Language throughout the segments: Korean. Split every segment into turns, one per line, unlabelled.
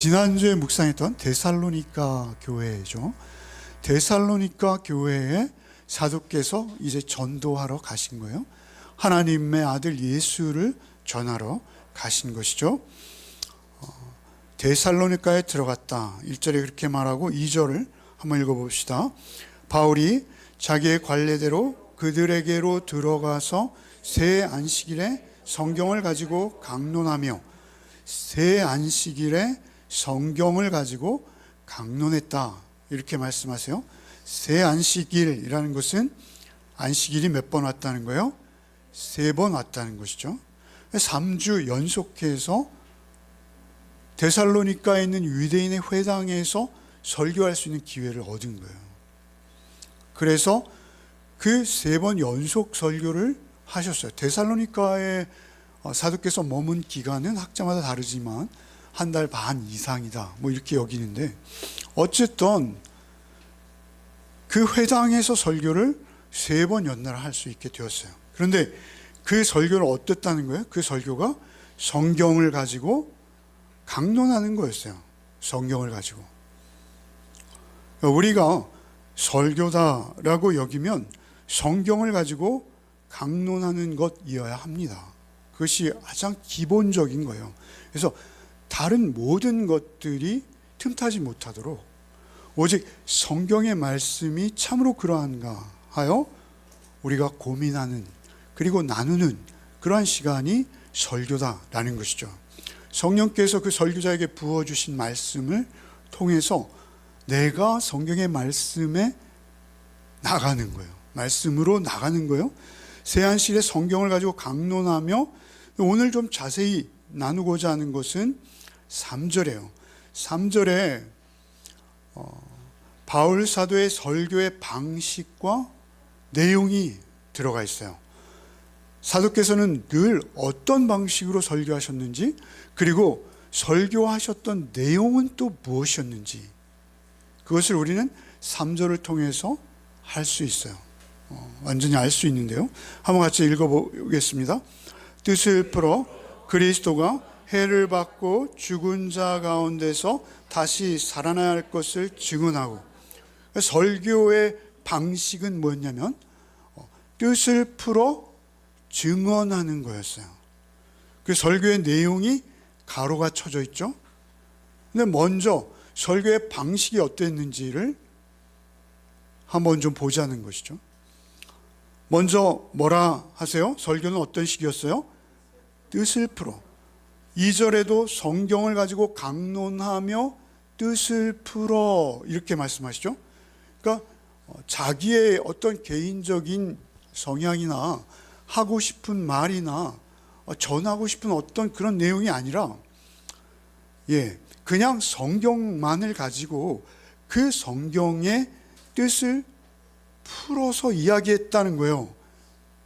지난주에 묵상했던 데살로니가 교회죠. 데살로니가 교회에 사도께서 이제 전도하러 가신 거예요. 하나님의 아들 예수를 전하러 가신 것이죠. 데살로니가에 들어갔다 1절에 그렇게 말하고 2절을 한번 읽어봅시다. 바울이 자기의 관례대로 그들에게로 들어가서 새 안식일에 성경을 가지고 강론하며 새 안식일에 성경을 가지고 강론했다 이렇게 말씀하세요. 새 안식일이라는 것은 안식일이 몇 번 왔다는 거예요? 3번 왔다는 것이죠. 3주 연속해서 데살로니가에 있는 유대인의 회당에서 설교할 수 있는 기회를 얻은 거예요. 그래서 그 3번 연속 설교를 하셨어요. 데살로니가에 사도께서 머문 기간은 학자마다 다르지만 1달 반 이상이다 뭐 이렇게 여기는데, 어쨌든 그 회당에서 설교를 3번 연달아 할 수 있게 되었어요. 그런데 그 설교를 어땠다는 거예요? 그 설교가 성경을 가지고 강론하는 거였어요. 성경을 가지고. 우리가 설교다라고 여기면 성경을 가지고 강론하는 것이어야 합니다. 그것이 가장 기본적인 거예요. 그래서 다른 모든 것들이 틈타지 못하도록 오직 성경의 말씀이 참으로 그러한가 하여 우리가 고민하는, 그리고 나누는 그러한 시간이 설교다라는 것이죠. 성령께서 그 설교자에게 부어주신 말씀을 통해서 내가 성경의 말씀에 나가는 거예요. 말씀으로 나가는 거예요. 새안식일에 성경을 가지고 강론하며, 오늘 좀 자세히 나누고자 하는 것은 3절이에요. 3절에 바울 사도의 설교의 방식과 내용이 들어가 있어요. 사도께서는 늘 어떤 방식으로 설교하셨는지, 그리고 설교하셨던 내용은 또 무엇이었는지, 그것을 우리는 3절을 통해서 할 수 있어요. 완전히 알 수 있는데요. 한번 같이 읽어보겠습니다. 뜻을 풀어 그리스도가 해를 받고 죽은 자 가운데서 다시 살아나야 할 것을 증언하고, 설교의 방식은 뭐였냐면 뜻을 풀어 증언하는 거였어요. 그 설교의 내용이 가로가 쳐져 있죠. 근데 먼저 설교의 방식이 어땠는지를 한번 좀 보자는 것이죠. 먼저 뭐라 하세요? 설교는 어떤 식이었어요? 뜻을 풀어. 2절에도 성경을 가지고 강론하며 뜻을 풀어 이렇게 말씀하시죠. 그러니까 자기의 어떤 개인적인 성향이나 하고 싶은 말이나 전하고 싶은 어떤 그런 내용이 아니라 그냥 성경만을 가지고 그 성경의 뜻을 풀어서 이야기했다는 거예요.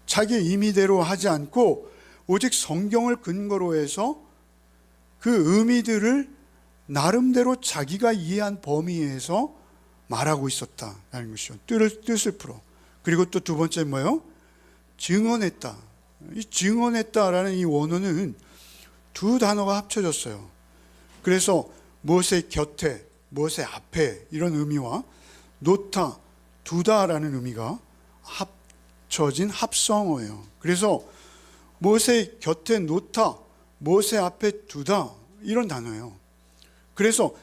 자기의 임의대로 하지 않고 오직 성경을 근거로 해서 그 의미들을 나름대로 자기가 이해한 범위에서 말하고 있었다라는 것이죠. 뜻을 풀어. 그리고 또 두 번째 뭐예요? 증언했다. 이 증언했다라는 이 원어는 두 단어가 합쳐졌어요. 그래서 무엇의 곁에, 무엇의 앞에 이런 의미와 놓다, 두다라는 의미가 합쳐진 합성어예요. 그래서 무엇의 곁에 놓다, 무엇의 앞에 두다 이런 단어예요. 그래서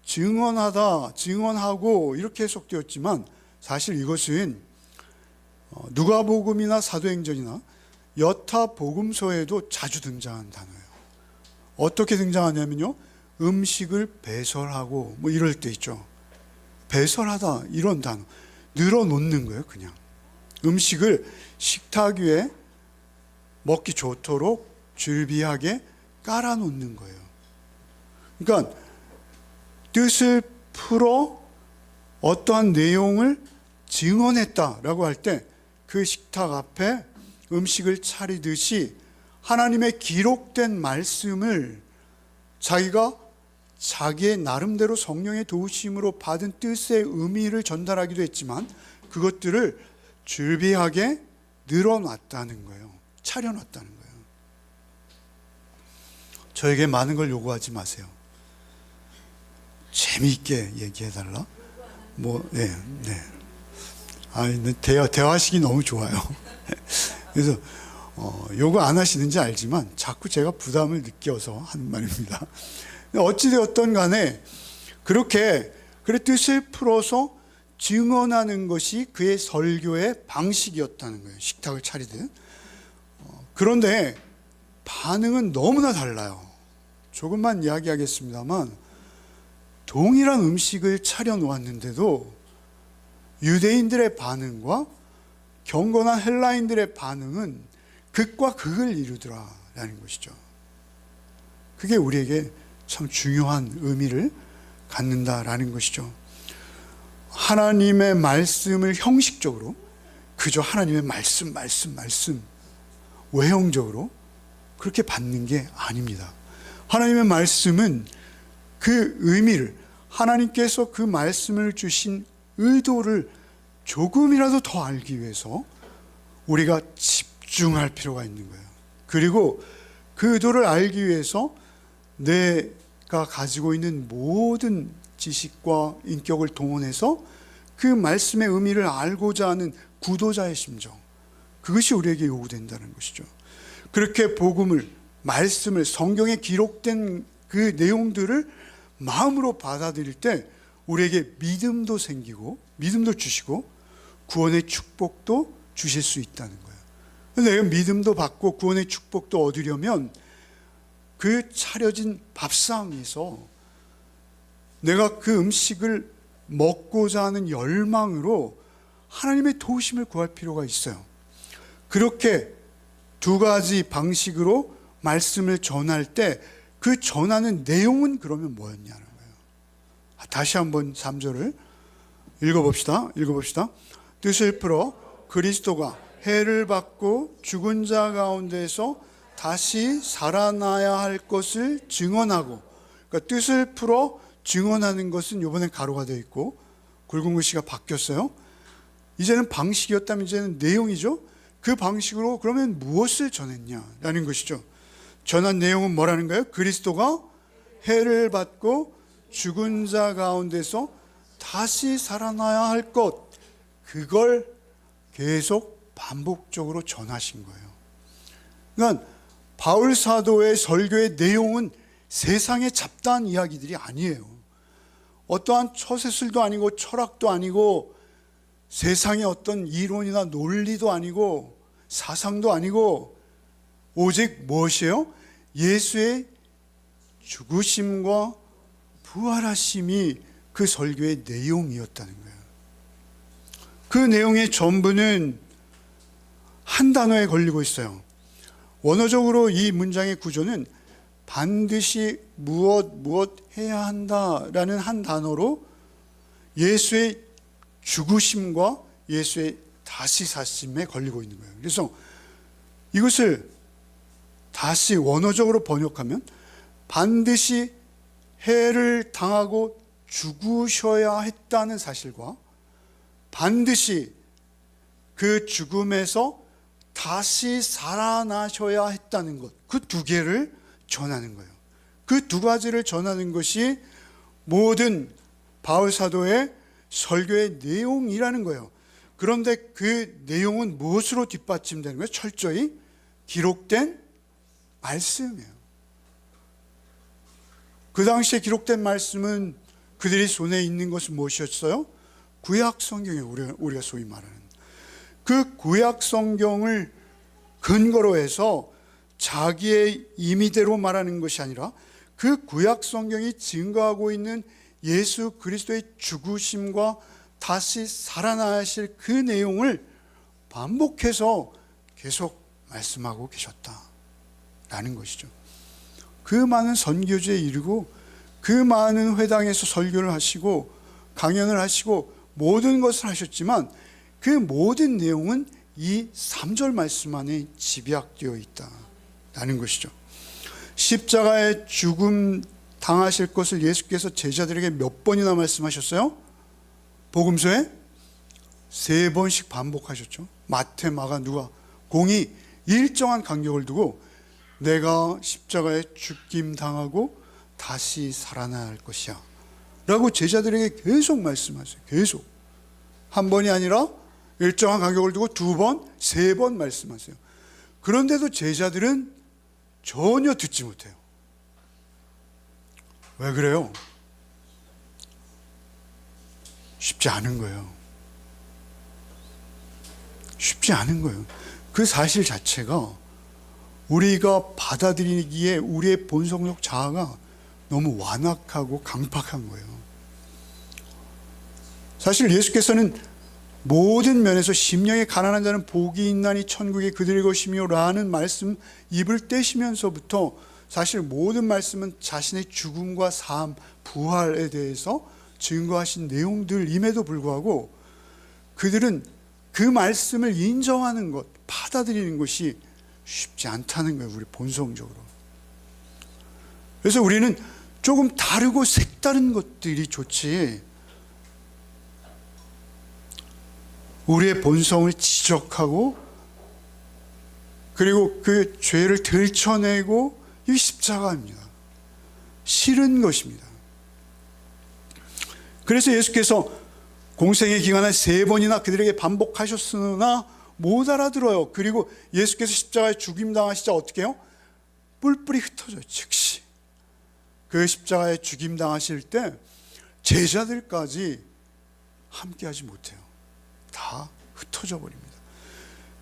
증언하다, 증언하고 이렇게 해석되었지만 사실 이것은 누가복음이나 사도행전이나 여타 복음서에도 자주 등장한 단어예요. 어떻게 등장하냐면요, 음식을 배설하고 뭐 이럴 때 있죠. 배설하다 이런 단어, 늘어놓는 거예요. 그냥 음식을 식탁 위에 먹기 좋도록 즐비하게 깔아놓는 거예요. 그러니까 뜻을 풀어 어떠한 내용을 증언했다라고 할 때 그 식탁 앞에 음식을 차리듯이 하나님의 기록된 말씀을 자기가 자기의 나름대로 성령의 도우심으로 받은 뜻의 의미를 전달하기도 했지만 그것들을 즐비하게 늘어놨다는 거예요. 차려놨다는 거예요. 저에게 많은 걸 요구하지 마세요. 재미있게 얘기해달라. 네. 대화식이 너무 좋아요. 그래서 요거 안 하시는지 알지만 자꾸 제가 부담을 느껴서 하는 말입니다. 어찌되었던 간에 그렇게 그의 뜻을 풀어서 증언하는 것이 그의 설교의 방식이었다는 거예요. 식탁을 차리듯. 그런데 반응은 너무나 달라요. 조금만 이야기하겠습니다만, 동일한 음식을 차려 놓았는데도 유대인들의 반응과 경건한 헬라인들의 반응은 극과 극을 이루더라라는 것이죠. 그게 우리에게 참 중요한 의미를 갖는다라는 것이죠. 하나님의 말씀을 형식적으로 그저 하나님의 말씀 외형적으로 그렇게 받는 게 아닙니다. 하나님의 말씀은 그 의미를, 하나님께서 그 말씀을 주신 의도를 조금이라도 더 알기 위해서 우리가 집중할 필요가 있는 거예요. 그리고 그 의도를 알기 위해서 내가 가지고 있는 모든 지식과 인격을 동원해서 그 말씀의 의미를 알고자 하는 구도자의 심정, 그것이 우리에게 요구된다는 것이죠. 그렇게 복음을, 말씀을, 성경에 기록된 그 내용들을 마음으로 받아들일 때 우리에게 믿음도 생기고, 믿음도 주시고 구원의 축복도 주실 수 있다는 거예요. 내가 믿음도 받고 구원의 축복도 얻으려면 그 차려진 밥상에서 내가 그 음식을 먹고자 하는 열망으로 하나님의 도우심을 구할 필요가 있어요. 그렇게 두 가지 방식으로 말씀을 전할 때 그 전하는 내용은 그러면 뭐였냐는 거예요. 다시 한번 3절을 읽어봅시다. 뜻을 풀어 그리스도가 해를 받고 죽은 자 가운데서 다시 살아나야 할 것을 증언하고, 그러니까 뜻을 풀어 증언하는 것은 이번엔 가로가 되어 있고 굵은 글씨가 바뀌었어요. 이제는 방식이었다면 이제는 내용이죠. 그 방식으로 그러면 무엇을 전했냐라는 것이죠. 전한 내용은 뭐라는 거예요? 그리스도가 해를 받고 죽은 자 가운데서 다시 살아나야 할 것, 그걸 계속 반복적으로 전하신 거예요. 그러니까 바울 사도의 설교의 내용은 세상의 잡다한 이야기들이 아니에요. 어떠한 처세술도 아니고 철학도 아니고 세상의 어떤 이론이나 논리도 아니고 사상도 아니고 오직 무엇이에요? 예수의 죽으심과 부활하심이 그 설교의 내용이었다는 거예요. 그 내용의 전부는 한 단어에 걸리고 있어요. 원어적으로 이 문장의 구조는 반드시 무엇 해야 한다라는 한 단어로 예수의 죽으심과 예수의 다시 사심에 걸리고 있는 거예요. 그래서 이것을 다시 원어적으로 번역하면 반드시 해를 당하고 죽으셔야 했다는 사실과 반드시 그 죽음에서 다시 살아나셔야 했다는 것, 그 두 개를 전하는 거예요. 그 두 가지를 전하는 것이 모든 바울 사도의 설교의 내용이라는 거예요. 그런데 그 내용은 무엇으로 뒷받침되는 거예요? 철저히 기록된 말씀이에요. 그 당시에 기록된 말씀은 그들이 손에 있는 것은 무엇이었어요? 구약 성경이에요. 우리가 소위 말하는 그 구약 성경을 근거로 해서 자기의 임의대로 말하는 것이 아니라 그 구약 성경이 증거하고 있는 예수 그리스도의 죽으심과 다시 살아나실 그 내용을 반복해서 계속 말씀하고 계셨다라는 것이죠. 그 많은 선교지에 이르고 그 많은 회당에서 설교를 하시고 강연을 하시고 모든 것을 하셨지만 그 모든 내용은 이 3절 말씀 안에 집약되어 있다라는 것이죠. 십자가의 죽음 당하실 것을 예수께서 제자들에게 몇 번이나 말씀하셨어요? 복음서에 3번씩 반복하셨죠. 마태, 마가, 누가 공이 일정한 간격을 두고 내가 십자가에 죽임 당하고 다시 살아나야 할 것이야 라고 제자들에게 계속 말씀하세요. 계속. 한 번이 아니라 일정한 간격을 두고 2번, 3번 말씀하세요. 그런데도 제자들은 전혀 듣지 못해요. 왜 그래요? 쉽지 않은 거예요. 쉽지 않은 거예요. 그 사실 자체가 우리가 받아들이기에 우리의 본성적 자아가 너무 완악하고 강팍한 거예요. 사실 예수께서는 모든 면에서 심령이 가난한 자는 복이 있나니 천국이 그들의 것이며 라는 말씀 입을 떼시면서부터 사실 모든 말씀은 자신의 죽음과 삶, 부활에 대해서 증거하신 내용들임에도 불구하고 그들은 그 말씀을 인정하는 것, 받아들이는 것이 쉽지 않다는 거예요. 우리 본성적으로. 그래서 우리는 조금 다르고 색다른 것들이 좋지, 우리의 본성을 지적하고 그리고 그 죄를 들춰내고, 이 십자가입니다. 싫은 것입니다. 그래서 예수께서 공생의 기간에 3번이나 그들에게 반복하셨으나 못 알아들어요. 그리고 예수께서 십자가에 죽임당하시자 어떻게 해요? 뿔뿔이 흩어져요. 즉시 그 십자가에 죽임당하실 때 제자들까지 함께하지 못해요. 다 흩어져 버립니다.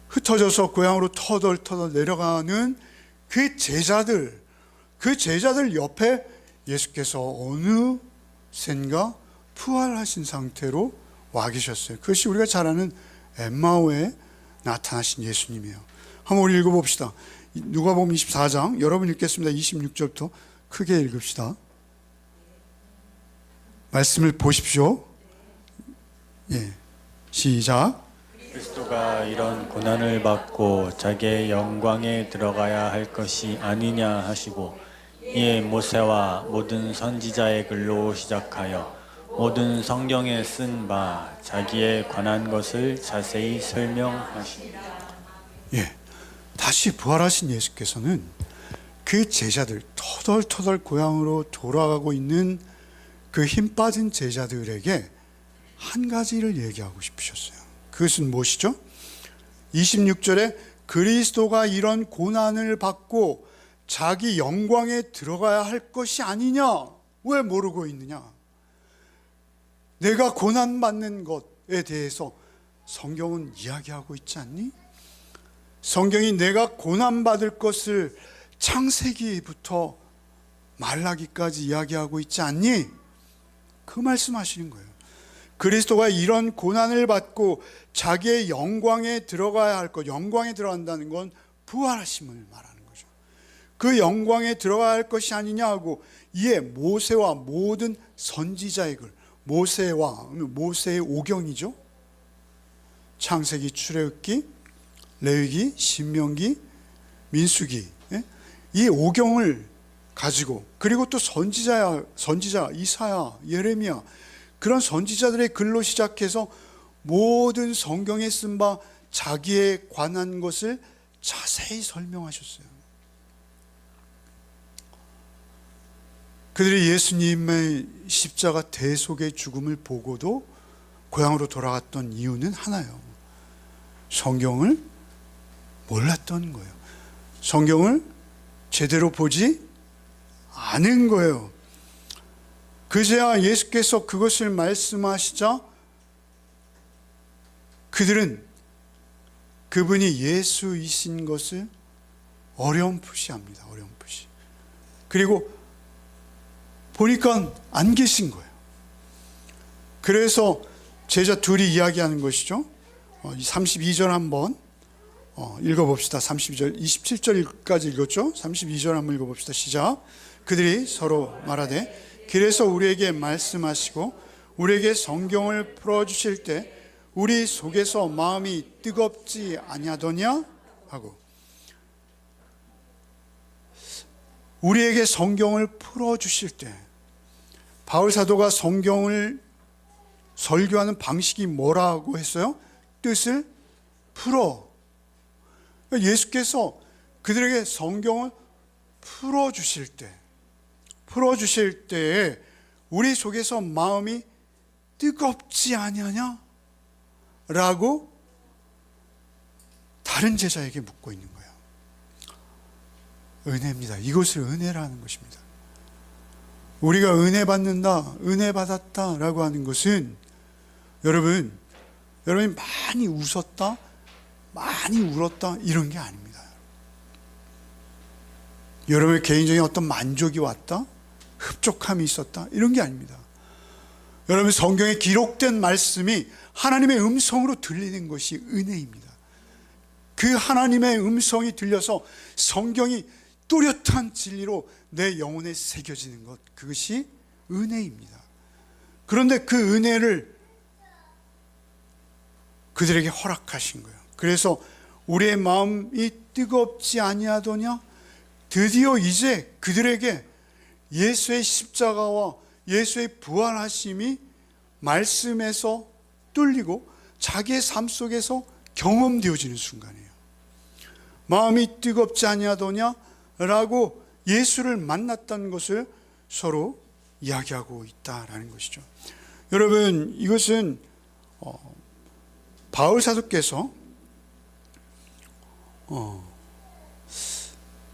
흩어져서 고향으로 터덜터덜 내려가는 그 제자들 옆에 예수께서 어느샌가 부활하신 상태로 와 계셨어요. 그것이 우리가 잘 아는 엠마오에 나타나신 예수님이에요. 한번 우리 읽어봅시다. 누가복음 24장, 여러분 읽겠습니다. 26절부터 크게 읽읍시다. 말씀을 보십시오. 예, 시작.
그리스도가 이런 고난을 받고 자기의 영광에 들어가야 할 것이 아니냐 하시고, 이에 모세와 모든 선지자의 글로 시작하여 모든 성경에 쓴 바 자기에 관한 것을 자세히 설명하십니다.
예, 다시 부활하신 예수께서는 그 제자들, 터덜터덜 고향으로 돌아가고 있는 그 힘 빠진 제자들에게 한 가지를 얘기하고 싶으셨어요. 그것은 무엇이죠? 26절에 그리스도가 이런 고난을 받고 자기 영광에 들어가야 할 것이 아니냐? 왜 모르고 있느냐? 내가 고난받는 것에 대해서 성경은 이야기하고 있지 않니? 성경이 내가 고난받을 것을 창세기부터 말라기까지 이야기하고 있지 않니? 그 말씀하시는 거예요. 그리스도가 이런 고난을 받고 자기의 영광에 들어가야 할 것, 영광에 들어간다는 건 부활하심을 말하는 거죠. 그 영광에 들어가야 할 것이 아니냐 하고, 이에 모세와 모든 선지자의 글, 모세의 오경이죠. 창세기, 출애굽기, 레위기, 신명기, 민수기, 이 오경을 가지고, 그리고 또 선지자 이사야, 예레미야, 그런 선지자들의 글로 시작해서 모든 성경에 쓴 바 자기에 관한 것을 자세히 설명하셨어요. 그들이 예수님의 십자가 대속의 죽음을 보고도 고향으로 돌아갔던 이유는 하나예요. 성경을 몰랐던 거예요. 성경을 제대로 보지 않은 거예요. 그제야 예수께서 그것을 말씀하시자 그들은 그분이 예수이신 것을 어렴풋이 합니다. 어렴풋이. 그리고 보니까 안 계신 거예요. 그래서 제자 둘이 이야기하는 것이죠. 32절 한번 읽어봅시다. 32절, 27절까지 읽었죠. 32절 한번 읽어봅시다. 시작. 그들이 서로 말하되 길에서 우리에게 말씀하시고 우리에게 성경을 풀어주실 때 우리 속에서 마음이 뜨겁지 아니하더냐 하고, 우리에게 성경을 풀어주실 때, 바울 사도가 성경을 설교하는 방식이 뭐라고 했어요? 뜻을 풀어. 예수께서 그들에게 성경을 풀어주실 때에 우리 속에서 마음이 뜨겁지 아니하냐? 라고 다른 제자에게 묻고 있는 거예요. 은혜입니다. 이것을 은혜라는 것입니다. 우리가 은혜 받는다, 은혜 받았다 라고 하는 것은 여러분이 많이 웃었다, 많이 울었다 이런 게 아닙니다. 여러분의 개인적인 어떤 만족이 왔다, 흡족함이 있었다 이런 게 아닙니다. 여러분, 성경에 기록된 말씀이 하나님의 음성으로 들리는 것이 은혜입니다. 그 하나님의 음성이 들려서 성경이 뚜렷한 진리로 내 영혼에 새겨지는 것, 그것이 은혜입니다. 그런데 그 은혜를 그들에게 허락하신 거예요. 그래서 우리의 마음이 뜨겁지 아니하더냐? 드디어 이제 그들에게 예수의 십자가와 예수의 부활하심이 말씀에서 뚫리고 자기의 삶 속에서 경험되어지는 순간이에요. 마음이 뜨겁지 아니하더냐? 라고 예수를 만났다는 것을 서로 이야기하고 있다라는 것이죠. 여러분, 이것은 바울 사도께서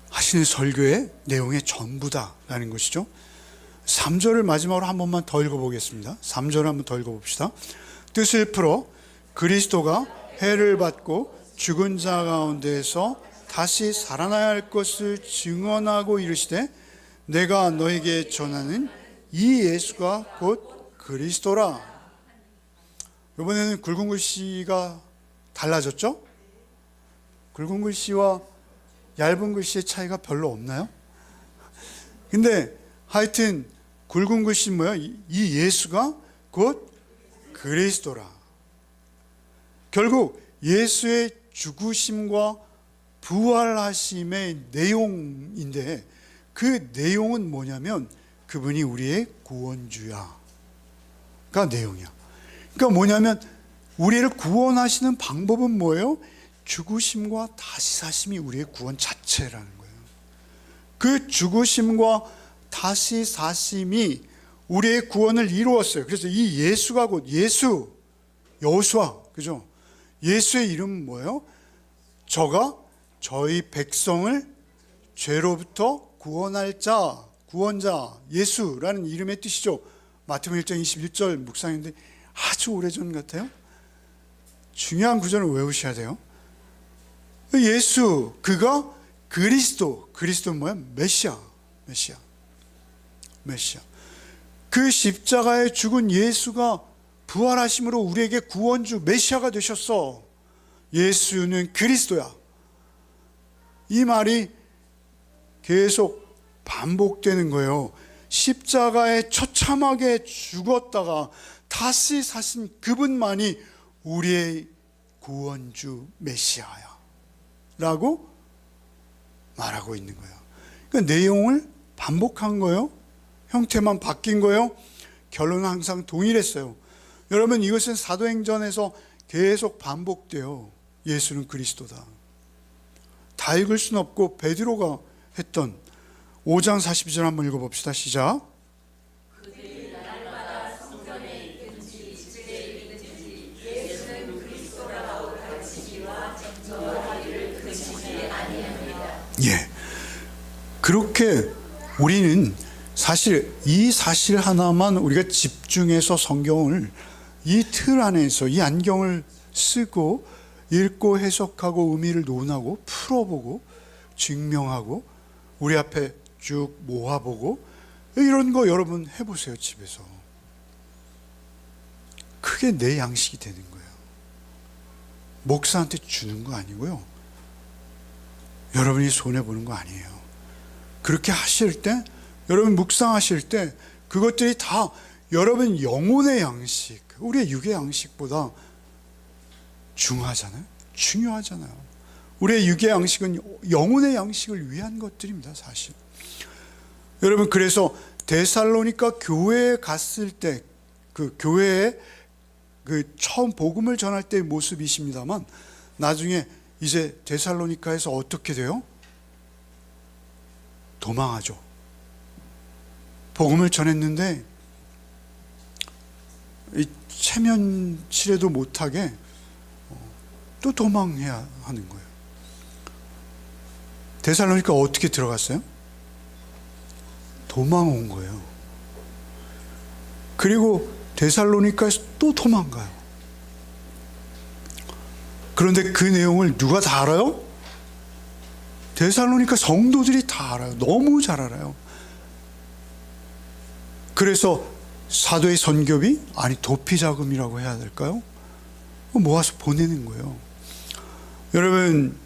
하시는 설교의 내용의 전부다라는 것이죠. 3절을 마지막으로 한 번만 더 읽어보겠습니다. 3절을 한번 더 읽어봅시다. 뜻을 풀어 그리스도가 해를 받고 죽은 자 가운데에서 다시 살아나야 할 것을 증언하고 이르시되 내가 너에게 전하는 이 예수가 곧 그리스도라. 이번에는 굵은 글씨가 달라졌죠? 굵은 글씨와 얇은 글씨의 차이가 별로 없나요? 근데 하여튼 굵은 글씨 뭐야? 이 예수가 곧 그리스도라. 결국 예수의 죽으심과 부활하심의 내용인데 그 내용은 뭐냐면 그분이 우리의 구원주야가 내용이야. 그러니까 뭐냐면 우리를 구원하시는 방법은 뭐예요? 죽으심과 다시 사심이 우리의 구원 자체라는 거예요. 그 죽으심과 다시 사심이 우리의 구원을 이루었어요. 그래서 이 예수가 곧 예수, 여호수아, 그죠? 예수의 이름은 뭐예요? 저가 저희 백성을 죄로부터 구원할 자, 구원자, 예수라는 이름의 뜻이죠. 마태복음 1장 21절 묵상인데 아주 오래전 같아요. 중요한 구절을 외우셔야 돼요. 예수, 그가 그리스도, 그리스도는 뭐야? 메시아. 그 십자가에 죽은 예수가 부활하심으로 우리에게 구원주 메시아가 되셨어. 예수는 그리스도야. 이 말이 계속 반복되는 거예요. 십자가에 처참하게 죽었다가 다시 사신 그분만이 우리의 구원주 메시아야 라고 말하고 있는 거예요. 그러니까 내용을 반복한 거예요. 형태만 바뀐 거예요. 결론은 항상 동일했어요. 여러분, 이것은 사도행전에서 계속 반복돼요. 예수는 그리스도다. 다 읽을 수는 없고 베드로가 했던 5장 42절 한번 읽어봅시다. 시작. 예, 그렇게 우리는 사실 이 사실 하나만 우리가 집중해서 성경을 이 틀 안에서 이 안경을 쓰고 읽고 해석하고 의미를 논하고 풀어보고 증명하고 우리 앞에 쭉 모아보고 이런 거 여러분 해보세요. 집에서. 그게 내 양식이 되는 거예요. 목사한테 주는 거 아니고요. 여러분이 손해보는 거 아니에요. 그렇게 하실 때, 여러분 묵상하실 때 그것들이 다 여러분 영혼의 양식, 우리의 육의 양식보다 중요하잖아요. 우리의 육의 양식은 영혼의 양식을 위한 것들입니다. 사실 여러분, 그래서 데살로니가 교회에 갔을 때 그 교회에 처음 복음을 전할 때의 모습이십니다만 나중에 이제 데살로니가에서 어떻게 돼요? 도망하죠. 복음을 전했는데 이 체면치레도 못하게 또 도망해야 하는 거예요. 데살로니가 어떻게 들어갔어요? 도망온 거예요. 그리고 데살로니가에서 또 도망가요. 그런데 그 내용을 누가 다 알아요? 데살로니가 성도들이 다 알아요. 너무 잘 알아요. 그래서 사도의 선교비, 아니 도피 자금이라고 해야 될까요? 모아서 보내는 거예요. 여러분,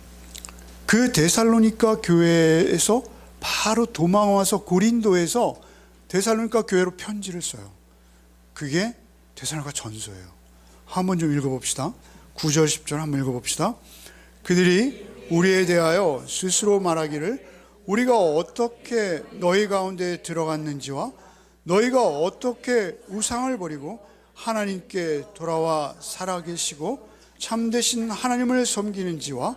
그 데살로니가 교회에서 바로 도망와서 고린도에서 데살로니가 교회로 편지를 써요. 그게 데살로니가 전서예요. 한번 좀 읽어봅시다. 9절 10절 한번 읽어봅시다. 그들이 우리에 대하여 스스로 말하기를 우리가 어떻게 너희 가운데 들어갔는지와 너희가 어떻게 우상을 버리고 하나님께 돌아와 살아계시고 참되신 하나님을 섬기는지와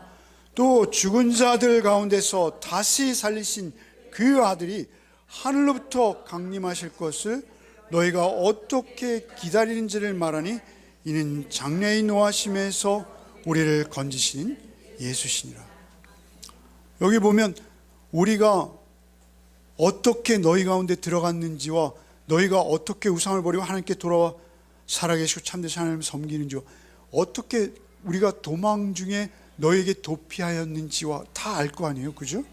또 죽은 자들 가운데서 다시 살리신 그 아들이 하늘로부터 강림하실 것을 너희가 어떻게 기다리는지를 말하니 이는 장래의 노하심에서 우리를 건지신 예수시니라. 여기 보면 우리가 어떻게 너희 가운데 들어갔는지와 너희가 어떻게 우상을 버리고 하나님께 돌아와 살아계시고 참되신 하나님을 섬기는지와 어떻게 우리가 도망 중에 너에게 도피하였는지와 다 알 거 아니에요, 그죠?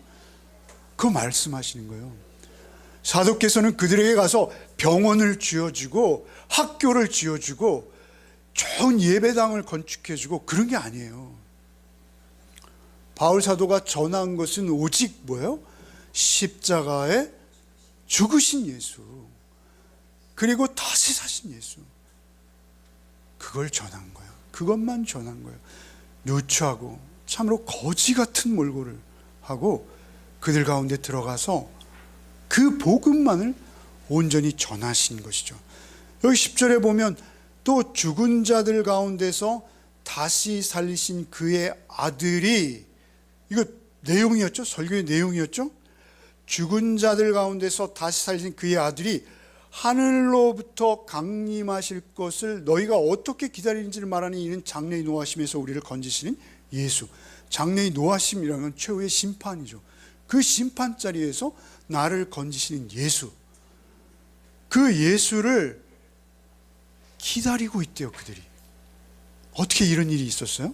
그거 말씀하시는 거예요. 사도께서는 그들에게 가서 병원을 지어주고 학교를 지어주고 좋은 예배당을 건축해주고 그런 게 아니에요. 바울 사도가 전한 것은 오직 뭐예요? 십자가에 죽으신 예수, 그리고 다시 사신 예수, 그걸 전한 거예요. 그것만 전한 거예요. 누추하고 참으로 거지 같은 몰골을 하고 그들 가운데 들어가서 그 복음만을 온전히 전하신 것이죠. 여기 10절에 보면 또 죽은 자들 가운데서 다시 살리신 그의 아들이, 이거 내용이었죠? 설교의 내용이었죠? 죽은 자들 가운데서 다시 살리신 그의 아들이 하늘로부터 강림하실 것을 너희가 어떻게 기다리는지를 말하니 이는 장래의 노하심에서 우리를 건지시는 예수. 장래의 노하심이라는 최후의 심판이죠. 그 심판 자리에서 나를 건지시는 예수, 그 예수를 기다리고 있대요, 그들이. 어떻게 이런 일이 있었어요?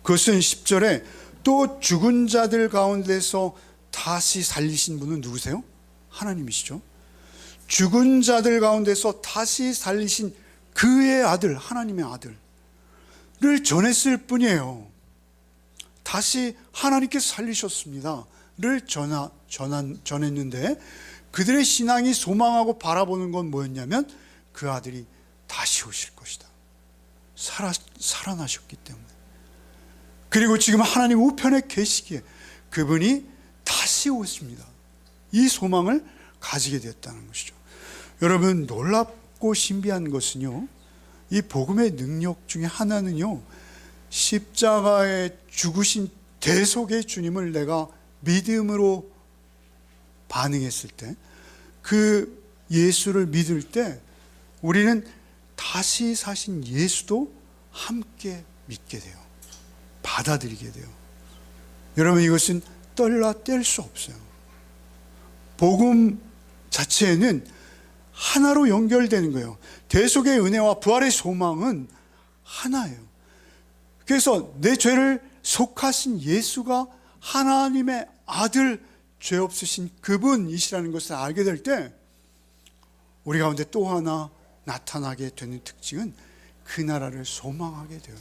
그것은 10절에 또 죽은 자들 가운데서 다시 살리신 분은 누구세요? 하나님이시죠. 죽은 자들 가운데서 다시 살리신 그의 아들, 하나님의 아들을 전했을 뿐이에요. 다시 하나님께서 살리셨습니다 를 전했는데 그들의 신앙이 소망하고 바라보는 건 뭐였냐면 그 아들이 다시 오실 것이다. 살아나셨기 때문에. 그리고 지금 하나님 우편에 계시기에 그분이 다시 오십니다. 이 소망을 가지게 되었다는 것이죠. 여러분, 놀랍고 신비한 것은요, 이 복음의 능력 중에 하나는요, 십자가에 죽으신 대속의 주님을 내가 믿음으로 반응했을 때, 그 예수를 믿을 때 우리는 다시 사신 예수도 함께 믿게 돼요. 받아들이게 돼요. 여러분, 이것은 떨라 뗄 수 없어요. 복음 자체는 하나로 연결되는 거예요. 대속의 은혜와 부활의 소망은 하나예요. 그래서 내 죄를 속하신 예수가 하나님의 아들, 죄 없으신 그분이시라는 것을 알게 될 때 우리 가운데 또 하나 나타나게 되는 특징은 그 나라를 소망하게 돼요.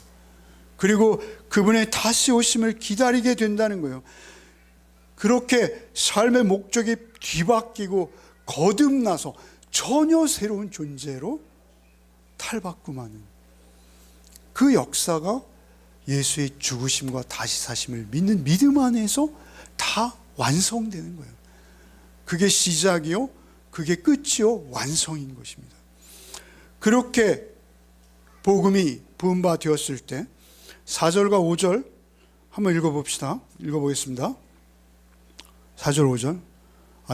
그리고 그분의 다시 오심을 기다리게 된다는 거예요. 그렇게 삶의 목적이 뒤바뀌고 거듭나서 전혀 새로운 존재로 탈바꿈하는 그 역사가 예수의 죽으심과 다시 사심을 믿는 믿음 안에서 다 완성되는 거예요. 그게 시작이요, 그게 끝이요, 완성인 것입니다. 그렇게 복음이 부음바 되었을 때 4절과 5절 한번 읽어봅시다. 읽어보겠습니다. 4절 5절.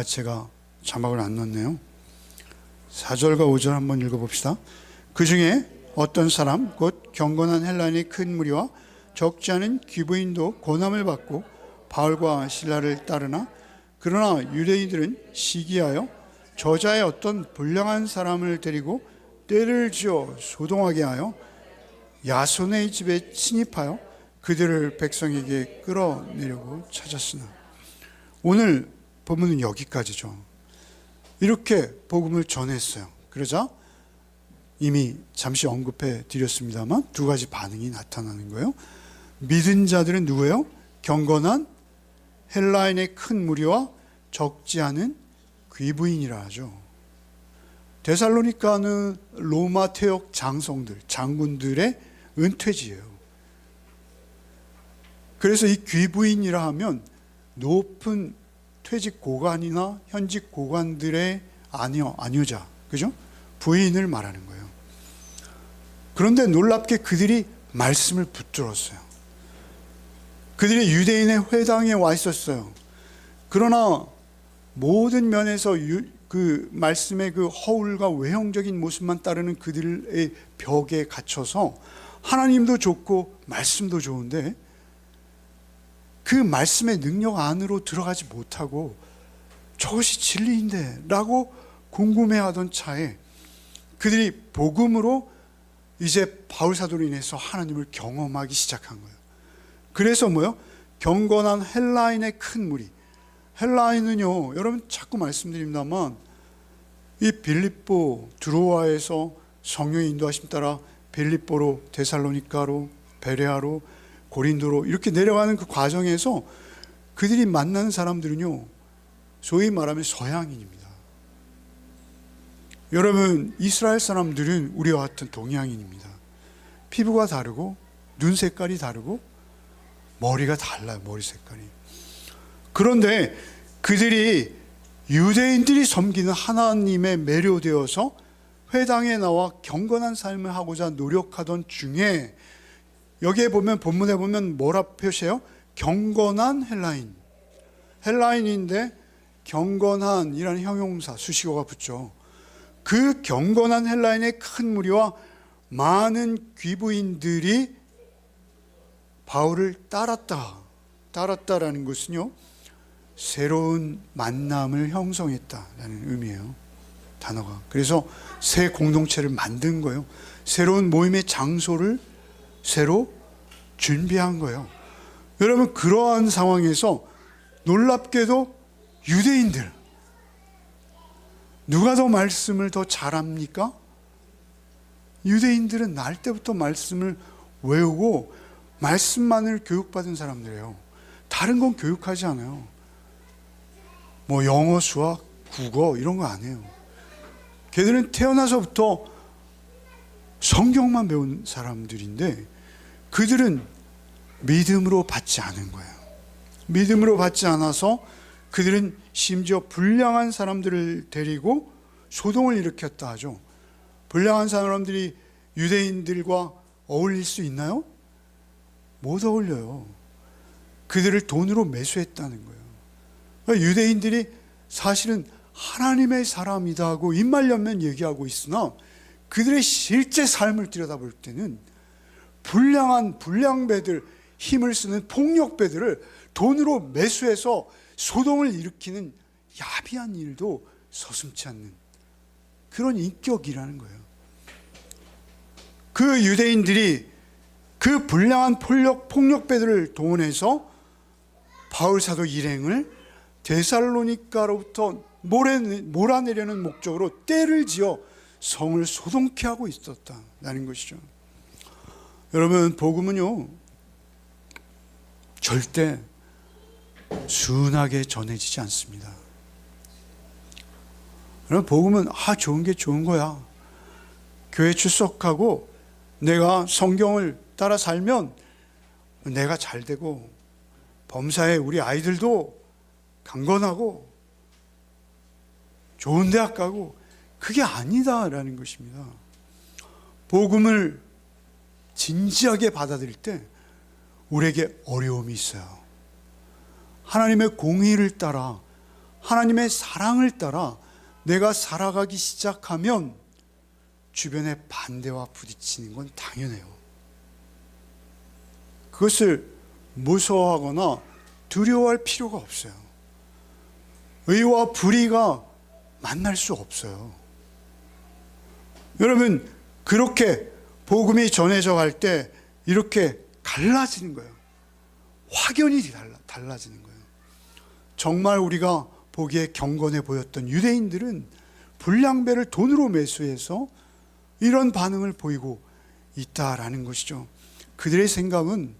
제가 자막을 안 넣었네요. 4절과 5절 한번 읽어봅시다. 그 중에 어떤 사람 곧 경건한 헬라인의 큰 무리와 적지 않은 귀부인도 고난을 받고 바울과 실라를 따르나 그러나 유대인들은 시기하여 저자의 어떤 불량한 사람을 데리고 떼를 지어 소동하게 하여 야손의 집에 침입하여 그들을 백성에게 끌어내려고 찾았으나. 오늘 본문은 여기까지죠. 이렇게 복음을 전했어요. 그러자 이미 잠시 언급해 드렸습니다만 두 가지 반응이 나타나는 거예요. 믿은 자들은 누구예요? 경건한 헬라인의 큰 무리와 적지 않은 귀부인이라 하죠. 데살로니가는 로마 퇴역 장성들, 장군들의 은퇴지예요. 그래서 이 귀부인이라 하면 높은 퇴직 고관이나 현직 고관들의 아녀자, 그죠? 부인을 말하는 거예요. 그런데 놀랍게 그들이 말씀을 붙들었어요. 그들이 유대인의 회당에 와 있었어요. 그러나 모든 면에서 그 말씀의 그 허울과 외형적인 모습만 따르는 그들의 벽에 갇혀서 하나님도 좋고 말씀도 좋은데 그 말씀의 능력 안으로 들어가지 못하고 저것이 진리인데 라고 궁금해하던 차에 그들이 복음으로 이제 바울 사도로 인해서 하나님을 경험하기 시작한 거예요. 그래서 뭐요? 경건한 헬라인의 큰 무리. 헬라인은요, 여러분 자꾸 말씀드립니다만 이 빌립보 드로아에서 성령의 인도하심 따라 빌립보로 데살로니가로 베레아로 고린도로 이렇게 내려가는 그 과정에서 그들이 만나는 사람들은요, 소위 말하면 서양인입니다. 여러분, 이스라엘 사람들은 우리와 같은 동양인입니다. 피부가 다르고 눈 색깔이 다르고 머리가 달라요. 머리 색깔이. 그런데 그들이 유대인들이 섬기는 하나님에 매료되어서 회당에 나와 경건한 삶을 하고자 노력하던 중에 여기에 보면 본문에 보면 뭐라 표시해요? 경건한 헬라인. 헬라인인데 경건한이라는 형용사 수식어가 붙죠. 그 경건한 헬라인의 큰 무리와 많은 귀부인들이 바울을 따랐다라는 것은요, 새로운 만남을 형성했다라는 의미예요. 단어가. 그래서 새 공동체를 만든 거예요. 새로운 모임의 장소를 새로 준비한 거예요. 여러분, 그러한 상황에서 놀랍게도 유대인들, 누가 더 말씀을 더 잘합니까? 유대인들은 날 때부터 말씀을 외우고 말씀만을 교육받은 사람들이에요. 다른 건 교육하지 않아요. 뭐 영어, 수학, 국어 이런 거 안 해요. 걔들은 태어나서부터 성경만 배운 사람들인데 그들은 믿음으로 받지 않은 거예요. 믿음으로 받지 않아서 그들은 심지어 불량한 사람들을 데리고 소동을 일으켰다 하죠. 불량한 사람들이 유대인들과 어울릴 수 있나요? 못 어울려요. 그들을 돈으로 매수했다는 거예요. 유대인들이 사실은 하나님의 사람이다 하고 입만 열면 얘기하고 있으나 그들의 실제 삶을 들여다볼 때는 불량한 불량배들, 힘을 쓰는 폭력배들을 돈으로 매수해서 소동을 일으키는 야비한 일도 서슴지 않는 그런 인격이라는 거예요. 그 유대인들이 그 불량한 폭력배들을 동원해서 바울 사도 일행을 데살로니가로부터 몰아내려는 목적으로 떼를 지어 성을 소동케 하고 있었다는 것이죠. 여러분, 복음은요, 절대 순하게 전해지지 않습니다. 여러분, 복음은 좋은 게 좋은 거야. 교회 출석하고 내가 성경을 따라 살면 내가 잘 되고 범사에 우리 아이들도 강건하고 좋은 대학 가고, 그게 아니다라는 것입니다. 복음을 진지하게 받아들일 때 우리에게 어려움이 있어요. 하나님의 공의를 따라, 하나님의 사랑을 따라 내가 살아가기 시작하면 주변의 반대와 부딪히는 건 당연해요. 그것을 무서워하거나 두려워할 필요가 없어요. 의와 불의가 만날 수 없어요. 여러분, 그렇게 복음이 전해져 갈 때 이렇게 갈라지는 거예요. 확연히 달라지는 거예요. 정말 우리가 보기에 경건해 보였던 유대인들은 불량배를 돈으로 매수해서 이런 반응을 보이고 있다라는 것이죠. 그들의 생각은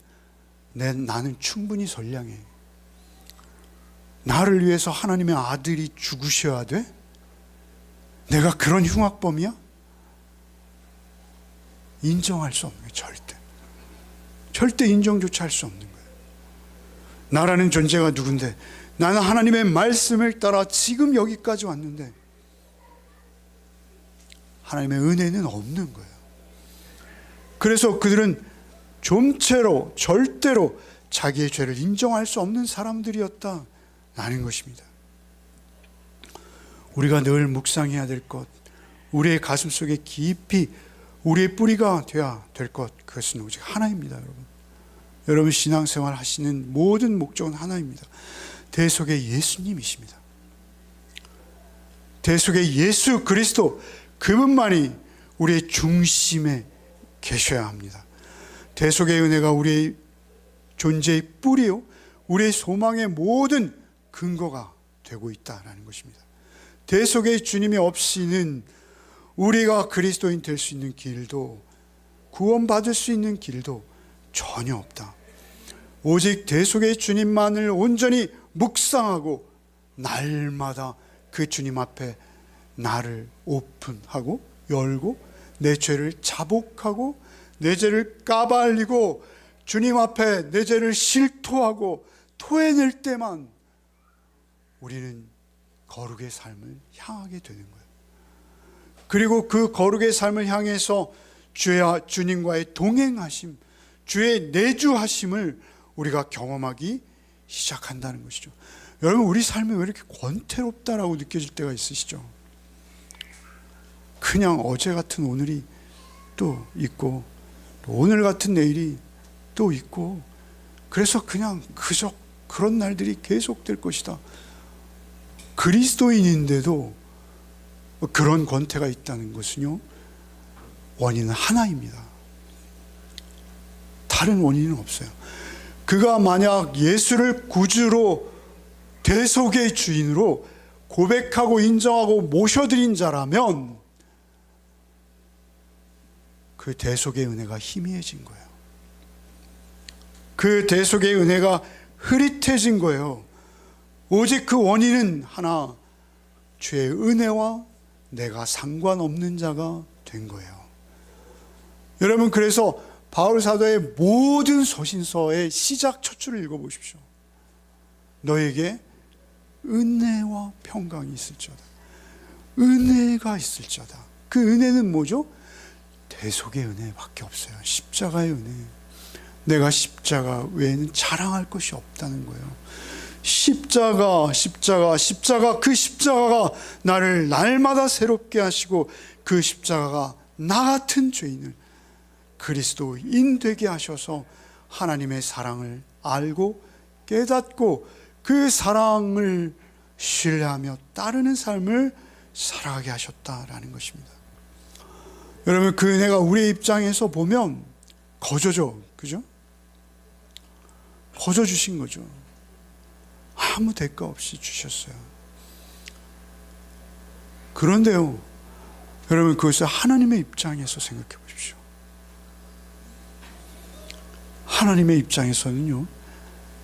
나는 충분히 선량해. 나를 위해서 하나님의 아들이 죽으셔야 돼? 내가 그런 흉악범이야? 인정할 수 없는 거예요. 절대 인정조차 할 수 없는 거예요. 나라는 존재가 누군데, 나는 하나님의 말씀을 따라 지금 여기까지 왔는데 하나님의 은혜는 없는 거예요. 그래서 그들은 좀채로 절대로 자기의 죄를 인정할 수 없는 사람들이었다라는 것입니다. 우리가 늘 묵상해야 될 것, 우리의 가슴 속에 깊이 우리의 뿌리가 되어야 될 것, 그것은 오직 하나입니다. 여러분 신앙생활 하시는 모든 목적은 하나입니다. 대속의 예수님이십니다. 대속의 예수 그리스도, 그분만이 우리의 중심에 계셔야 합니다. 대속의 은혜가 우리의 존재의 뿌리요, 우리의 소망의 모든 근거가 되고 있다는 것입니다. 대속의 주님이 없이는 우리가 그리스도인 될 수 있는 길도, 구원받을 수 있는 길도 전혀 없다. 오직 대속의 주님만을 온전히 묵상하고 날마다 그 주님 앞에 나를 오픈하고 열고 내 죄를 자복하고 내 죄를 까발리고 주님 앞에 내 죄를 실토하고 토해낼 때만 우리는 거룩의 삶을 향하게 되는 거예요. 그리고 그 거룩의 삶을 향해서 주님과의 동행하심, 주의 내주하심을 우리가 경험하기 시작한다는 것이죠. 여러분, 우리 삶이 왜 이렇게 권태롭다라고 느껴질 때가 있으시죠? 그냥 어제 같은 오늘이 또 있고, 오늘 같은 내일이 또 있고, 그래서 그냥 그저 그런 날들이 계속될 것이다. 그리스도인인데도 그런 권태가 있다는 것은요, 원인은 하나입니다. 다른 원인은 없어요. 그가 만약 예수를 구주로, 대속의 주인으로 고백하고 인정하고 모셔드린 자라면 그 대속의 은혜가 희미해진 거예요. 그 대속의 은혜가 흐릿해진 거예요. 오직 그 원인은 하나, 주의 은혜와 내가 상관없는 자가 된 거예요. 여러분, 그래서 바울 사도의 모든 서신서의 시작 첫 줄을 읽어보십시오. 너에게 은혜와 평강이 있을지어다. 은혜가 있을지어다. 그 은혜는 뭐죠? 대속의 은혜밖에 없어요. 십자가의 은혜. 내가 십자가 외에는 자랑할 것이 없다는 거예요. 십자가, 그 십자가가 나를 날마다 새롭게 하시고, 그 십자가가 나 같은 죄인을 그리스도인 되게 하셔서 하나님의 사랑을 알고 깨닫고 그 사랑을 신뢰하며 따르는 삶을 살아가게 하셨다라는 것입니다. 여러분, 그 은혜가 우리의 입장에서 보면 거저죠. 그죠? 거저 주신 거죠. 아무 대가 없이 주셨어요. 그런데요, 여러분, 그것을 하나님의 입장에서 생각해 보십시오. 하나님의 입장에서는요,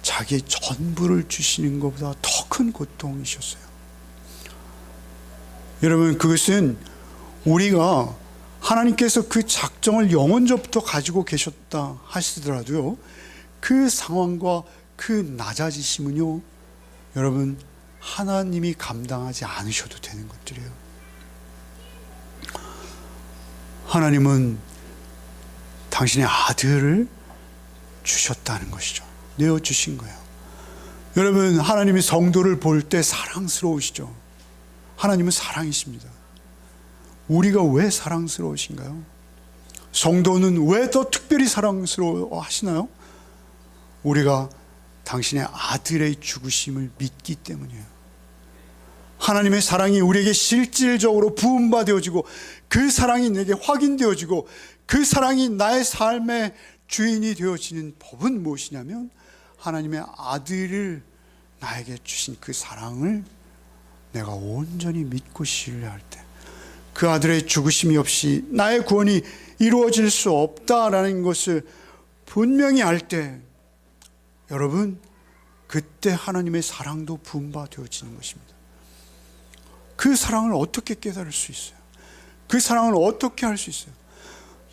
자기의 전부를 주시는 것보다 더 큰 고통이셨어요. 여러분, 그것은 우리가 하나님께서 그 작정을 영원전부터 가지고 계셨다 하시더라도요, 그 상황과 그 낮아지심은요, 여러분, 하나님이 감당하지 않으셔도 되는 것들이에요. 하나님은 당신의 아들을 주셨다는 것이죠. 내어주신 거예요. 여러분, 하나님이 성도를 볼 때 사랑스러우시죠. 하나님은 사랑이십니다. 우리가 왜 사랑스러우신가요? 성도는 왜 더 특별히 사랑스러워 하시나요? 우리가 당신의 아들의 죽으심을 믿기 때문이에요. 하나님의 사랑이 우리에게 실질적으로 부음받아지고 그 사랑이 내게 확인되어지고 그 사랑이 나의 삶의 주인이 되어지는 법은 무엇이냐면 하나님의 아들을 나에게 주신 그 사랑을 내가 온전히 믿고 신뢰할 때, 그 아들의 죽으심이 없이 나의 구원이 이루어질 수 없다라는 것을 분명히 알 때, 여러분, 그때 하나님의 사랑도 부음받아지는 것입니다. 그 사랑을 어떻게 깨달을 수 있어요? 그 사랑을 어떻게 할 수 있어요?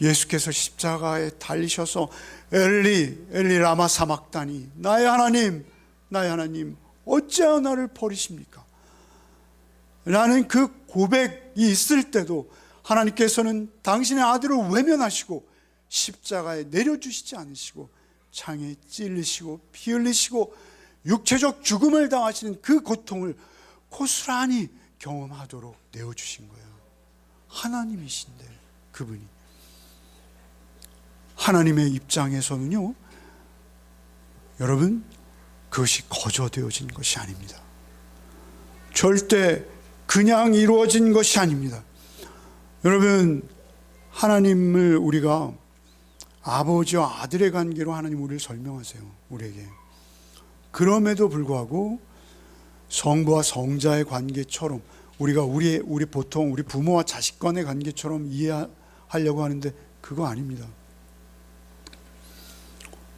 예수께서 십자가에 달리셔서 엘리 엘리 라마 사막다니, 나의 하나님 어찌하여 나를 버리십니까? 라는 그 고백이 있을 때도 하나님께서는 당신의 아들을 외면하시고 십자가에 내려주시지 않으시고 창에 찔리시고 피 흘리시고 육체적 죽음을 당하시는 그 고통을 고스란히 경험하도록 내어주신 거예요. 하나님이신데, 그분이. 하나님의 입장에서는요, 여러분, 그것이 거저되어진 것이 아닙니다. 절대 그냥 이루어진 것이 아닙니다. 여러분, 하나님을 우리가 아버지와 아들의 관계로 하나님 우리를 설명하세요. 우리에게. 그럼에도 불구하고 성부와 성자의 관계처럼 우리가 우리 보통 우리 부모와 자식 간의 관계처럼 이해하려고 하는데 그거 아닙니다.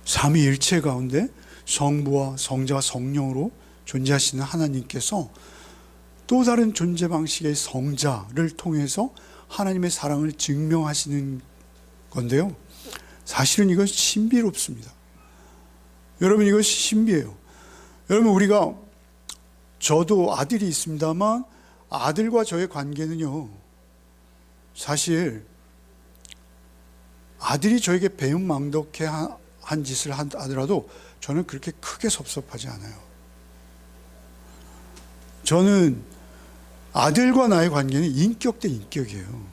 삼위일체 가운데 성부와 성자와 성령으로 존재하시는 하나님께서 또 다른 존재 방식의 성자를 통해서 하나님의 사랑을 증명하시는 건데요, 사실은 이건 신비롭습니다. 여러분, 이것이 신비해요. 여러분, 저도 아들이 있습니다만 아들과 저의 관계는요, 사실 아들이 저에게 배은망덕해 한 짓을 하더라도 저는 그렇게 크게 섭섭하지 않아요. 저는 아들과 나의 관계는 인격 대 인격이에요.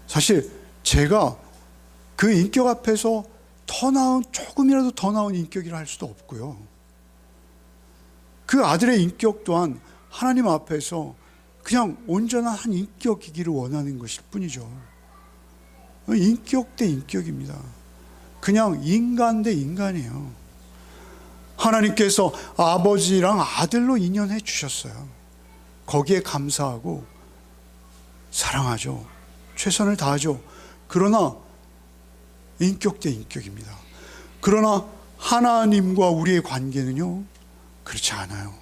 사실 제가 그 인격 앞에서 조금이라도 더 나은 인격이라 할 수도 없고요. 그 아들의 인격 또한 하나님 앞에서 그냥 온전한 한 인격이기를 원하는 것일 뿐이죠. 인격 대 인격입니다. 그냥 인간 대 인간이에요. 하나님께서 아버지랑 아들로 인연해 주셨어요. 거기에 감사하고 사랑하죠. 최선을 다하죠. 그러나 인격 대 인격입니다. 그러나 하나님과 우리의 관계는요, 그렇지 않아요.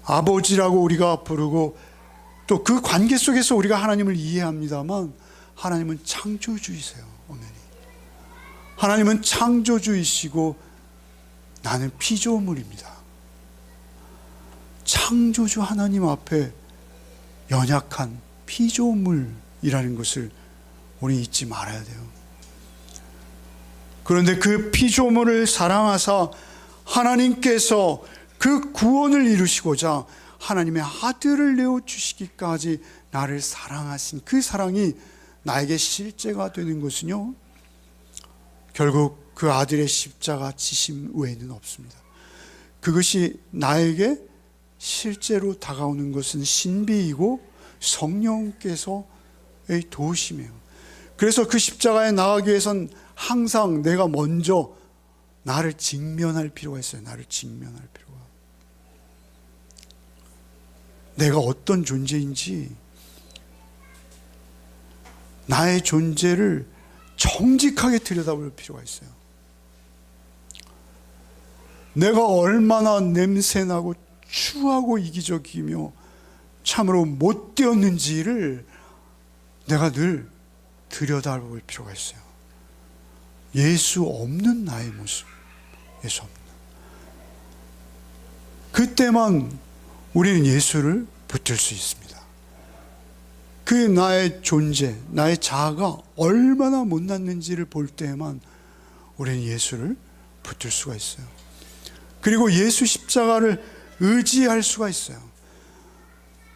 아버지라고 우리가 부르고 또 그 관계 속에서 우리가 하나님을 이해합니다만 하나님은 창조주이세요. 엄연히 하나님은 창조주이시고 나는 피조물입니다. 창조주 하나님 앞에 연약한 피조물이라는 것을 우리 잊지 말아야 돼요. 그런데 그 피조물을 사랑하사 하나님께서 그 구원을 이루시고자 하나님의 아들을 내어주시기까지 나를 사랑하신 그 사랑이 나에게 실제가 되는 것은요, 결국 그 아들의 십자가 지심 외에는 없습니다. 그것이 나에게 실제로 다가오는 것은 신비이고 성령께서의 도우심이에요. 그래서 그 십자가에 나가기 위해선 항상 내가 먼저 나를 직면할 필요가 있어요. 나를 직면할 필요가. 내가 어떤 존재인지, 나의 존재를 정직하게 들여다볼 필요가 있어요. 내가 얼마나 냄새나고 추하고 이기적이며 참으로 못되었는지를 내가 늘 들여다볼 필요가 있어요. 예수 없는 나의 모습, 예수 없는. 그때만 우리는 예수를 붙들 수 있습니다. 그 나의 존재, 나의 자아가 얼마나 못났는지를 볼 때에만 우리는 예수를 붙들 수가 있어요. 그리고 예수 십자가를 의지할 수가 있어요.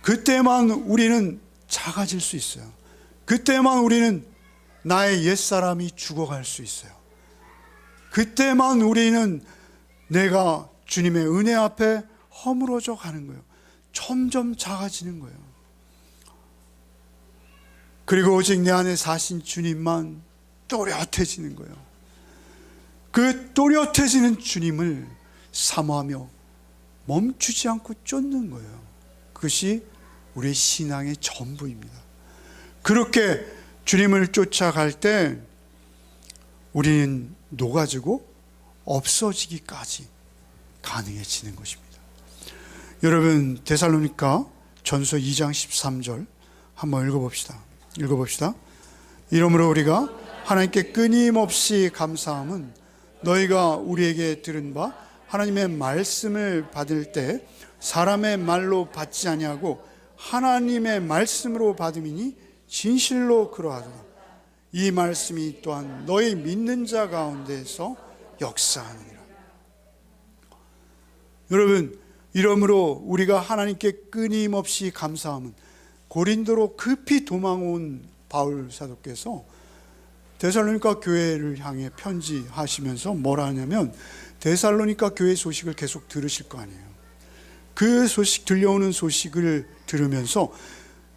그때만 우리는 작아질 수 있어요. 그때만 우리는 나의 옛사람이 죽어갈 수 있어요. 그때만 우리는 내가 주님의 은혜 앞에 허물어져 가는 거예요. 점점 작아지는 거예요. 그리고 오직 내 안에 사신 주님만 또렷해지는 거예요. 그 또렷해지는 주님을 사모하며 멈추지 않고 쫓는 거예요. 그것이 우리의 신앙의 전부입니다. 그렇게 주님을 쫓아갈 때 우리는 녹아지고 없어지기까지 가능해지는 것입니다. 여러분, 데살로니가 전서 2장 13절 한번 읽어봅시다. 이러므로 우리가 하나님께 끊임없이 감사함은 너희가 우리에게 들은 바 하나님의 말씀을 받을 때 사람의 말로 받지 아니하고 하나님의 말씀으로 받음이니 진실로 그러하도다. 이 말씀이 또한 너희 믿는 자 가운데에서 역사하느니라. 여러분, 이러므로 우리가 하나님께 끊임없이 감사함은 고린도로 급히 도망온 바울 사도께서 데살로니가 교회를 향해 편지하시면서 뭐라 하냐면 데살로니가 교회 소식을 계속 들으실 거 아니에요. 그 소식, 들려오는 소식을 들으면서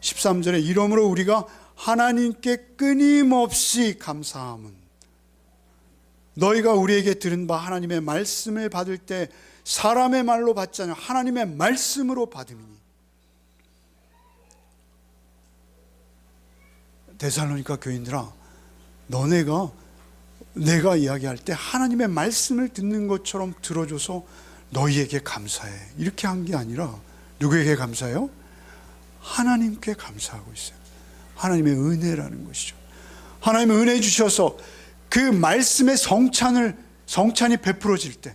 13절에 이러므로 우리가 하나님께 끊임없이 감사함은 너희가 우리에게 들은 바 하나님의 말씀을 받을 때 사람의 말로 받지 않아 하나님의 말씀으로 받음이니. 데살로니가 교인들아, 너네가 내가 이야기할 때 하나님의 말씀을 듣는 것처럼 들어줘서 너희에게 감사해. 이렇게 한 게 아니라 누구에게 감사해요? 하나님께 감사하고 있어요. 하나님의 은혜라는 것이죠. 하나님의 은혜 주셔서 그 말씀의 성찬이 베풀어질 때,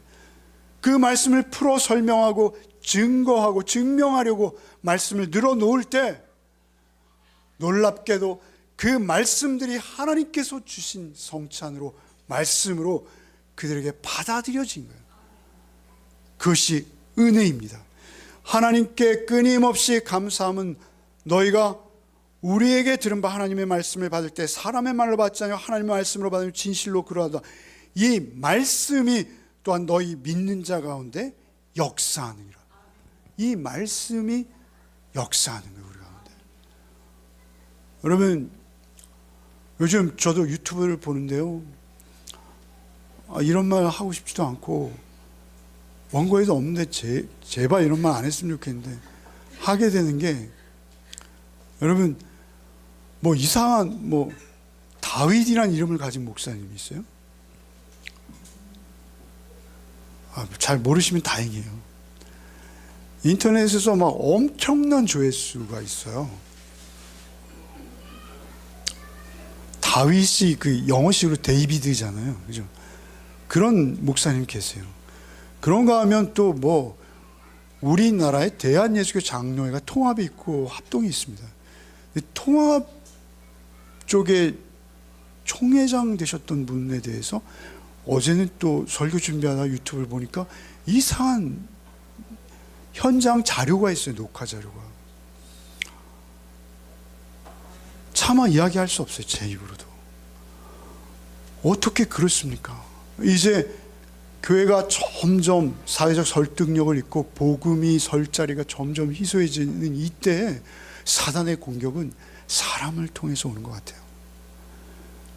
그 말씀을 풀어 설명하고 증거하고 증명하려고 말씀을 늘어놓을 때 놀랍게도 그 말씀들이 하나님께서 주신 성찬으로, 말씀으로 그들에게 받아들여진 거예요. 그것이 은혜입니다. 하나님께 끊임없이 감사함은 너희가 우리에게 들은 바 하나님의 말씀을 받을 때 사람의 말로 받지 않으며 하나님의 말씀으로 받으면 진실로 그러하다. 이 말씀이 또한 너희 믿는 자 가운데 역사하느니라. 이 말씀이 역사하는 거예요, 우리 가운데. 여러분, 요즘 저도 유튜브를 보는데요, 이런 말 하고 싶지도 않고 원고에도 없는데 제발 이런 말 안 했으면 좋겠는데 하게 되는 게, 여러분, 뭐 이상한 다윗이라는 이름을 가진 목사님이 있어요. 잘 모르시면 다행이에요. 인터넷에서 막 엄청난 조회수가 있어요. 다윗이 그 영어식으로 데이비드잖아요, 그죠? 그런 목사님 계세요. 그런가 하면 또 우리나라의 대한예수교 장로회가 통합이 있고 합동이 있습니다. 통합 쪽에 총회장 되셨던 분에 대해서 어제는 또 설교 준비하다 유튜브를 보니까 이상한 현장 자료가 있어요. 녹화 자료가. 차마 이야기할 수 없어요, 제 입으로도. 어떻게 그렇습니까? 이제 교회가 점점 사회적 설득력을 잃고 복음이 설 자리가 점점 희소해지는 이때에 사단의 공격은 사람을 통해서 오는 것 같아요.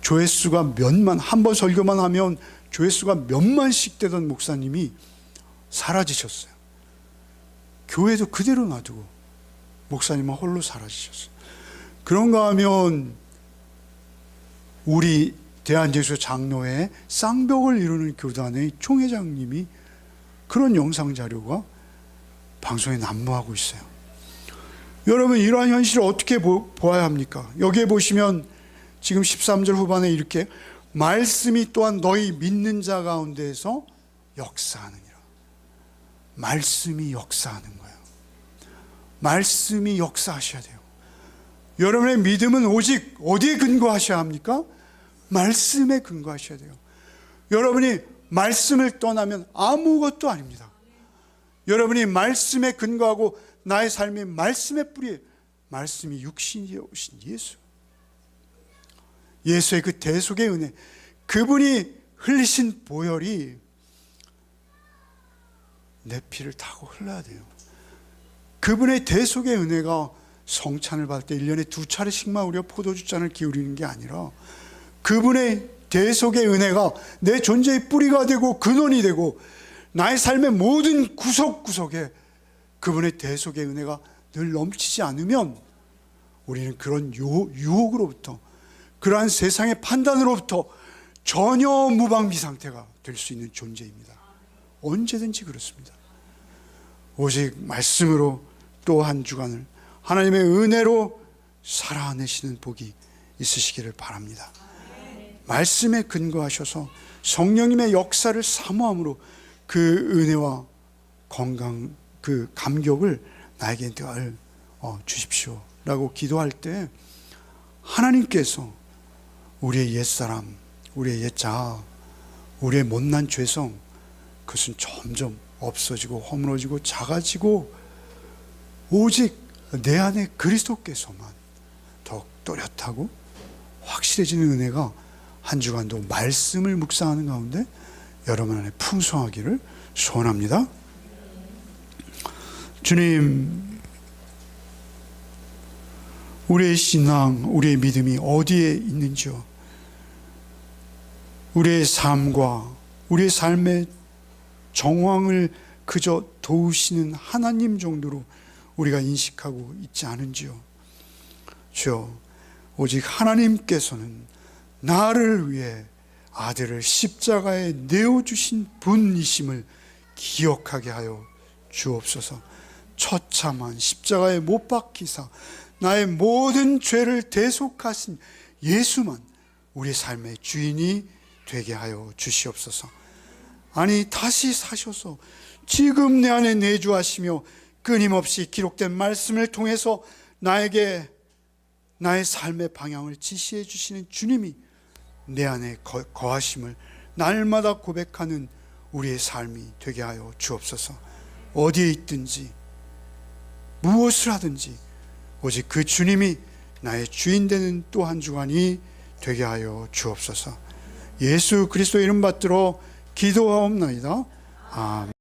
조회수가 한 번 설교만 하면 조회수가 몇만씩 되던 목사님이 사라지셨어요. 교회도 그대로 놔두고 목사님은 홀로 사라지셨어요. 그런가 하면 우리 대한예수 장로회 쌍벽을 이루는 교단의 총회장님이 그런 영상 자료가 방송에 난무하고 있어요. 여러분, 이러한 현실을 어떻게 보아야 합니까? 여기에 보시면 지금 13절 후반에 이렇게 말씀이 또한 너희 믿는 자 가운데에서 역사하느니라. 말씀이 역사하는 거예요. 말씀이 역사하셔야 돼요. 여러분의 믿음은 오직 어디에 근거하셔야 합니까? 말씀에 근거하셔야 돼요. 여러분이 말씀을 떠나면 아무것도 아닙니다. 여러분이 말씀에 근거하고 나의 삶의 말씀의 뿌리, 말씀이 육신이 오신 예수. 예수의 그 대속의 은혜, 그분이 흘리신 보혈이 내 피를 타고 흘러야 돼요. 그분의 대속의 은혜가 성찬을 받을 때 1년에 2차례씩만 우리가 포도주 잔을 기울이는 게 아니라 그분의 대속의 은혜가 내 존재의 뿌리가 되고 근원이 되고 나의 삶의 모든 구석구석에 그분의 대속의 은혜가 늘 넘치지 않으면 우리는 그런 유혹으로부터, 그러한 세상의 판단으로부터 전혀 무방비 상태가 될 수 있는 존재입니다. 언제든지 그렇습니다. 오직 말씀으로 또 한 주간을 하나님의 은혜로 살아내시는 복이 있으시기를 바랍니다. 말씀에 근거하셔서 성령님의 역사를 사모함으로 그 은혜와 건강, 그 감격을 나에게 늘 주십시오 라고 기도할 때 하나님께서 우리의 옛사람, 우리의 옛자아, 우리의 못난 죄성, 그것은 점점 없어지고 허물어지고 작아지고 오직 내 안에 그리스도께서만 더욱 또렷하고 확실해지는 은혜가 한 주간도 말씀을 묵상하는 가운데 여러분 안에 풍성하기를 소원합니다. 주님, 우리의 신앙, 우리의 믿음이 어디에 있는지요? 우리의 삶과 우리의 삶의 정황을 그저 도우시는 하나님 정도로 우리가 인식하고 있지 않은지요? 주여, 오직 하나님께서는 나를 위해 아들을 십자가에 내어주신 분이심을 기억하게 하여 주옵소서. 처참한 십자가에 못 박히사 나의 모든 죄를 대속하신 예수만 우리 삶의 주인이 되게 하여 주시옵소서. 아니, 다시 사셔서 지금 내 안에 내주하시며 끊임없이 기록된 말씀을 통해서 나에게 나의 삶의 방향을 지시해 주시는 주님이 내 안에 거하심을 날마다 고백하는 우리의 삶이 되게 하여 주옵소서. 어디에 있든지 무엇을 하든지 오직 그 주님이 나의 주인 되는 또 한 주간이 되게 하여 주옵소서. 예수 그리스도 이름 받들어 기도하옵나이다. 아멘.